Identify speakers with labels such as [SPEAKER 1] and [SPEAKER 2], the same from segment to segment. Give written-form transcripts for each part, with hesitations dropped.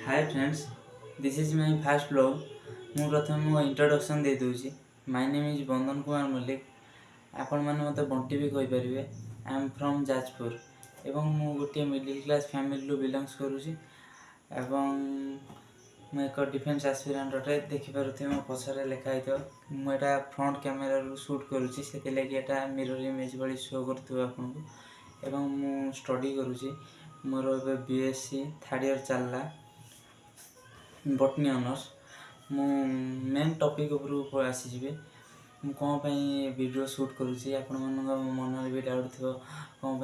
[SPEAKER 1] Hi friends, this is my first blog. मु प्रथम मो इंट्रोडक्शन दे दूची। My name is Bandan Kumar Mallik. आपण माने मते बंटी भी कहि परिबे। आई एम फ्रॉम जाजपुर एवं मु गोटे मिडिल क्लास फैमिली लो बिलोंग्स करूची एवं मु एक डिफेंस एस्पिरेंट अटे। देखि पारुथे मो पछरे लेखा हितो मु एटा फ्रंट कैमरा रो शूट करूची, सेते लागि एटा मिरर इमेज बडी शो करथु आपन को। एवं मु स्टडी करूची, मोर ए बीएससी थर्ड ईयर चलला बटनी ऑनर्स। मु मेन टॉपिक ऊपर आसी जिवे। मु कोन पई वीडियो शूट करूची, आपण मन मन भी डाउट थियो कोन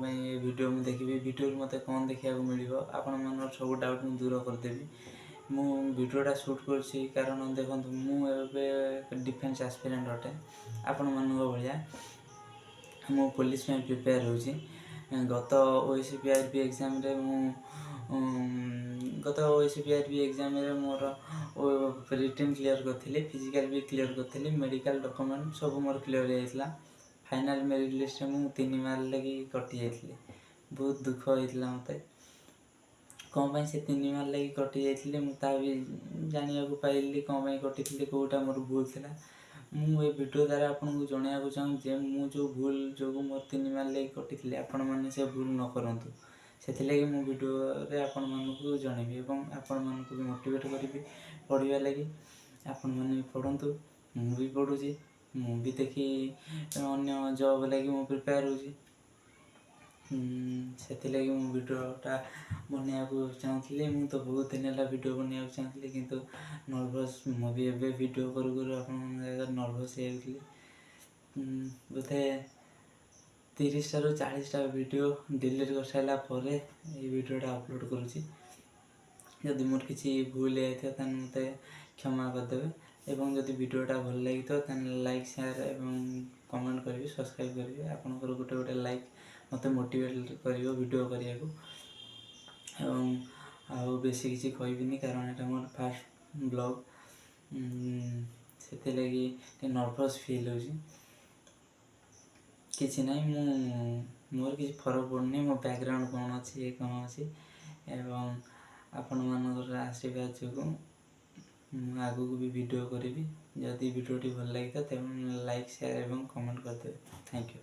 [SPEAKER 1] पई वीडियो मु देखिबी, वीडियो मते कोन देखिया को मिलिबो, आपण मन सब डाउट मु दूर कर देबी। मु वीडियोटा शूट करूची कारण देखंतु मु एबे डिफेंस एस्पिरेंट अटे। आपण मन भलिया मु पुलिस में प्रिपेयर होची। गत ओएसपीआरबी एग्जाम रे मु गत ओएसपीआरबी एग्जाम रे मोर रिटन क्लियर करथिले, फिजिकल भी क्लियर करथिले, मेडिकल डॉक्यूमेंट सब मोर क्लियर हेतला। फाइनल मेरिट लिस्ट में मु 3 मार्क लगी कटि जाइथिले। बहुत दुख होइतला मते। कोन पई से 3 मार्क लगी कटि जाइथिले मु ता भी जानिया को पाइली कोन पई कटिथिले, कोटा मोर भूल थिला। मु ए वीडियो द्वारा आपन को जणाया को चाहूँ जे मु जो भूल जो मोर 3 मार्क लगी कटिथिले आपण माने से भूल न करंतु। सेथिलागि मु वीडियो रे आपण मन को जणेबी एवं आपण मन को भी मोटिवेट करिबी पढिबा लागि। आपण मन भी पढंतु, मु भी पढुची, मु भी देखि अन्य जॉब लागि मु प्रिपेयर होची। सेथिलागि मु वीडियोटा बनिया को चाहूँथली। मु तो बहुत दिन ला वीडियो बनिया को चाहूँथली किंतु नर्वस मु भी एबे वीडियो करू आपण मन नर्वस हे गेली। बोथे 30 टा 40 टा वीडियो डिलीट कर साइला परे ए वीडियोटा अपलोड करूची। यदि मोर किसी भूल है तान मते क्षमा कर देबे एवं यदि वीडियोटा भल लागि तो तान लाइक शेयर एवं कमेंट करिवे, सब्सक्राइब करिवे। आपन को गोटे लाइक मते मोटिवेट करिवो वीडियो करिया को। एवं आउ बेसी किसी कहबिनी कारण एटा मोर फर्स्ट ब्लॉग, सेते लागि नर्वस फील होची। किसी नहीं मोर किसी फरक पड़नी मो बैकग्राउंड कौन अच्छी ये कौन अच्छी एवं आपण मानकर आशीर्वाद जो आगू को भी वीडियो करी। जदि वीडियो भल लगी तो लाइक शेयर एवं कमेंट कर दे। Thank you.